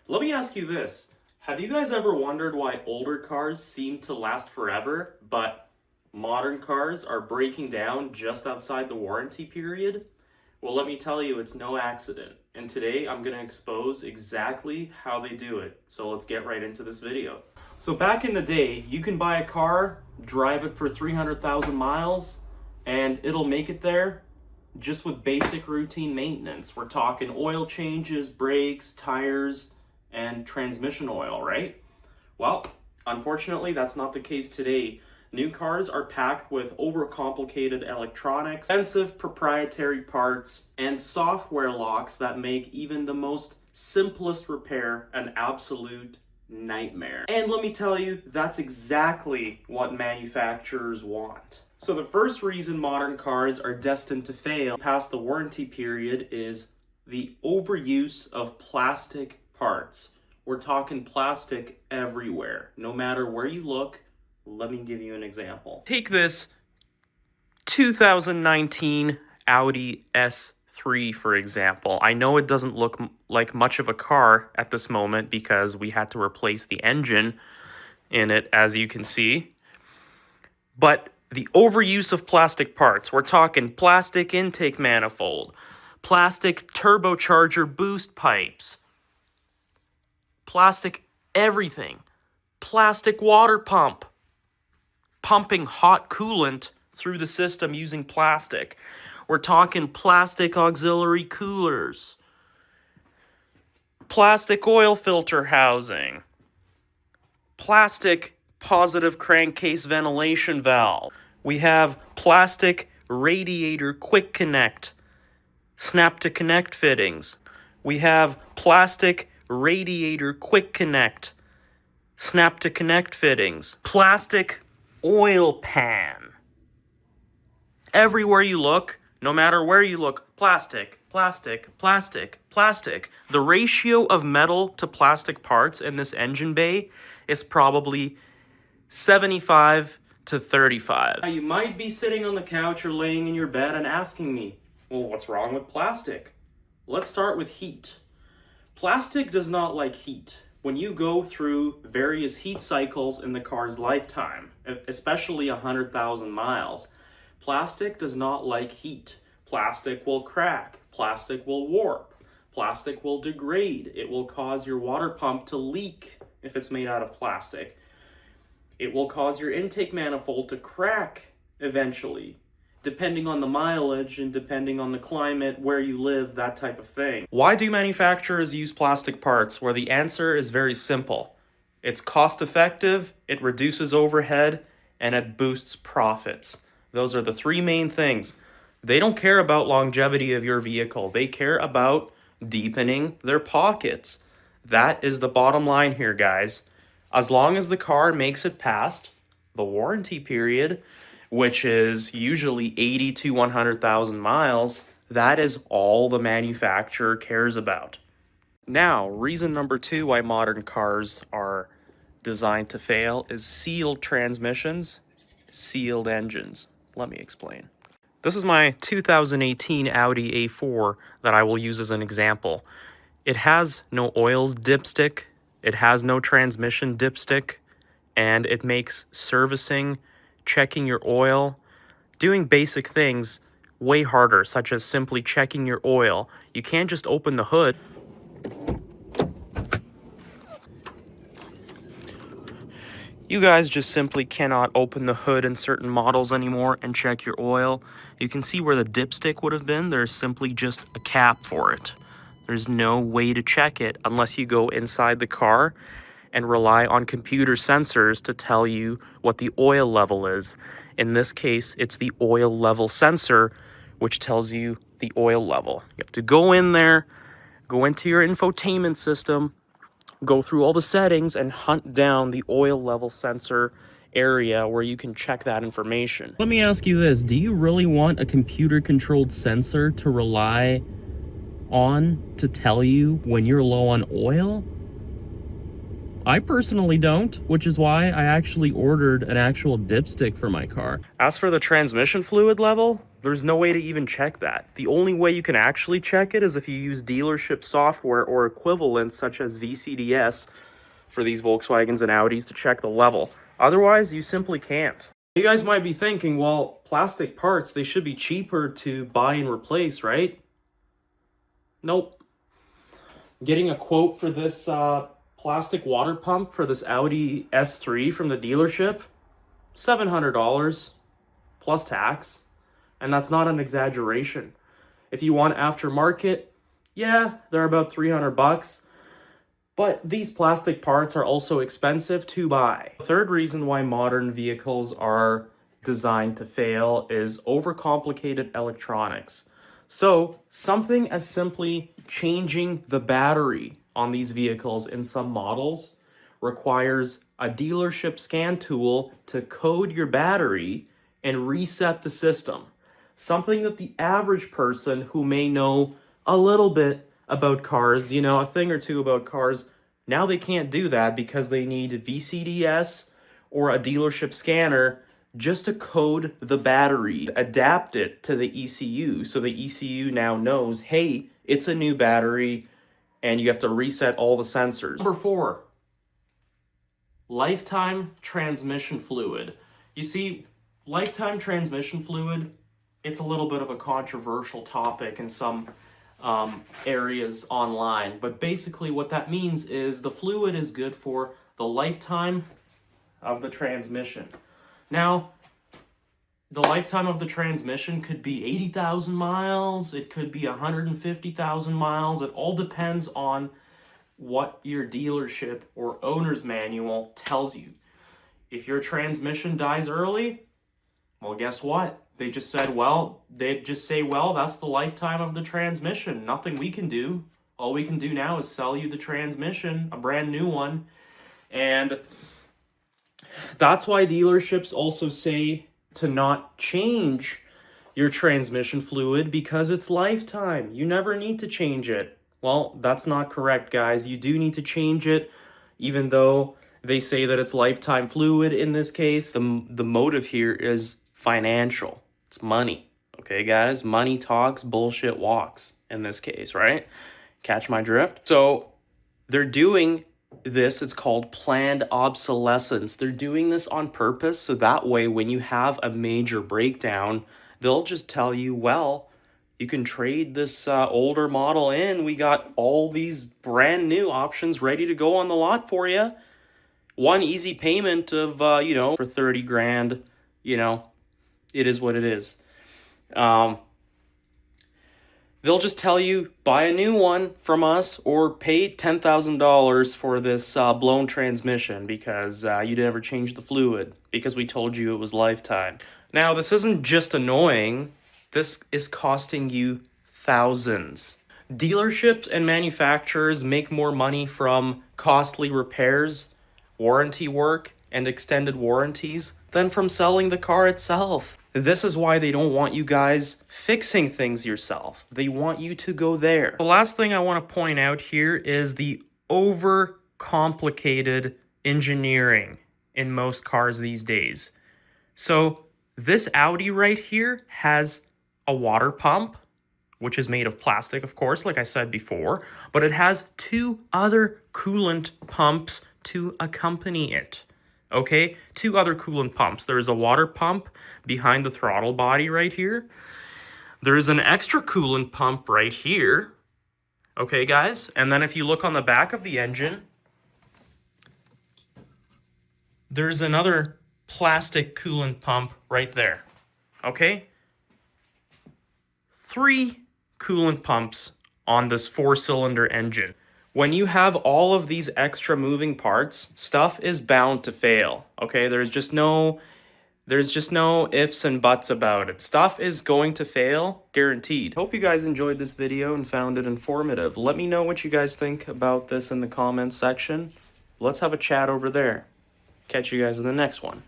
Let me ask you this. Have you guys ever wondered why older cars seem to last forever, but modern cars are breaking down just outside the warranty period? Well, let me tell you, it's no accident. And today I'm going to expose exactly how they do it. So let's get right into this video. So back in the day, you can buy a car, drive it for 300,000 miles, and it'll make it there just with basic routine maintenance. We're talking oil changes, brakes, tires, and transmission oil, right? Well, unfortunately, that's not the case today. New cars are packed with overcomplicated electronics, expensive proprietary parts, and software locks that make even the most simplest repair an absolute nightmare. And let me tell you, that's exactly what manufacturers want. So the first reason modern cars are destined to fail past the warranty period is the overuse of plastic parts. We're talking plastic everywhere, no matter where you look. Let me give you an example. Take this 2019 Audi S3, for example. I know it doesn't look like much of a car at this moment because we had to replace the engine in it, as you can see. But the overuse of plastic parts, we're talking plastic intake manifold, plastic turbocharger boost pipes, plastic everything, plastic water pump, pumping hot coolant through the system using plastic. We're talking plastic auxiliary coolers, plastic oil filter housing, plastic positive crankcase ventilation valve. We have plastic radiator quick connect, snap to connect fittings. We have plastic radiator quick connect, snap to connect fittings, plastic oil pan. Everywhere you look, no matter where you look, plastic, plastic, plastic, plastic. The ratio of metal to plastic parts in this engine bay is probably 75 to 35. Now, you might be sitting on the couch or laying in your bed and asking me, well, what's wrong with plastic? Let's start with heat. Plastic does not like heat. When you go through various heat cycles in the car's lifetime, especially 100,000 miles, plastic does not like heat. Plastic will crack. Plastic will warp. Plastic will degrade. It will cause your water pump to leak if it's made out of plastic. It will cause your intake manifold to crack eventually, depending on the mileage and depending on the climate, where you live, that type of thing. Why do manufacturers use plastic parts? Well, the answer is very simple. It's cost effective, it reduces overhead, and it boosts profits. Those are the three main things. They don't care about longevity of your vehicle. They care about deepening their pockets. That is the bottom line here, guys. As long as the car makes it past the warranty period, which is usually 80 to 100,000 miles, that is all the manufacturer cares about. Now, reason number two why modern cars are designed to fail is sealed transmissions, sealed engines. Let me explain. This is my 2018 Audi A4 that I will use as an example. It has no oils dipstick, it has no transmission dipstick, and it makes servicing, checking your oil, doing basic things way harder, such as simply checking your oil. You can't just open the hood. You guys just simply cannot open the hood in certain models anymore and check your oil. You can see where the dipstick would have been. There's simply just a cap for it. There's no way to check it unless you go inside the car and rely on computer sensors to tell you what the oil level is. In this case, it's the oil level sensor, which tells you the oil level. You have to go in there, go into your infotainment system, go through all the settings, and hunt down the oil level sensor area where you can check that information. Let me ask you this, do you really want a computer-controlled sensor to rely on to tell you when you're low on oil? I personally don't, which is why I actually ordered an actual dipstick for my car. As for the transmission fluid level, There's no way to even check that. The only way you can actually check it is if you use dealership software or equivalents such as VCDS for these Volkswagens and Audis to check the level. Otherwise, you simply can't. You guys might be thinking, well, plastic parts, they should be cheaper to buy and replace, right? Nope. Getting a quote for this plastic water pump for this Audi S3 from the dealership, $700 plus tax. And that's not an exaggeration. If you want aftermarket, yeah, they're about 300 bucks. But these plastic parts are also expensive to buy. The third reason why modern vehicles are designed to fail is overcomplicated electronics. So something as simply changing the battery on these vehicles in some models requires a dealership scan tool to code your battery and reset the system. Something that the average person who may know a little bit about cars, you know, a thing or two about cars, now they can't do that because they need VCDS or a dealership scanner just to code the battery, adapt it to the ECU. So the ECU now knows, hey, it's a new battery and you have to reset all the sensors. Number 4, lifetime transmission fluid. You see, lifetime transmission fluid, it's a little bit of a controversial topic in some areas online, but basically what that means is the fluid is good for the lifetime of the transmission. Now, the lifetime of the transmission could be 80,000 miles, it could be 150,000 miles, it all depends on what your dealership or owner's manual tells you. If your transmission dies early, well, guess what? They just said, well, that's the lifetime of the transmission. Nothing we can do. All we can do now is sell you the transmission, a brand new one. And that's why dealerships also say to not change your transmission fluid because it's lifetime. You never need to change it. Well, that's not correct, guys. You do need to change it, even though they say that it's lifetime fluid in this case. The motive here is financial. It's money. Okay, guys? Money talks, bullshit walks in this case, right? Catch my drift? So they're doing this. It's called planned obsolescence. They're doing this on purpose so that way when you have a major breakdown, they'll just tell you, well, you can trade this older model in. We got all these brand new options ready to go on the lot for you. One easy payment of, for 30 grand, it is what it is. They'll just tell you, buy a new one from us or pay $10,000 for this blown transmission because you never changed the fluid because we told you it was lifetime. Now, this isn't just annoying. This is costing you thousands. Dealerships and manufacturers make more money from costly repairs, warranty work, and extended warranties than from selling the car itself. This is why they don't want you guys fixing things yourself. They want you to go there. The last thing I want to point out here is the overcomplicated engineering in most cars these days. So this Audi right here has a water pump, which is made of plastic, of course, like I said before, but it has 2 other coolant pumps to accompany it. Okay, 2 other coolant pumps. There's a water pump behind the throttle body right here. There's an extra coolant pump right here. Okay, guys, and then if you look on the back of the engine, there's another plastic coolant pump right there. Okay? 3 coolant pumps on this 4-cylinder engine. When you have all of these extra moving parts, stuff is bound to fail. Okay, there's just no ifs and buts about it. Stuff is going to fail, guaranteed. Hope you guys enjoyed this video and found it informative. Let me know what you guys think about this in the comments section. Let's have a chat over there. Catch you guys in the next one.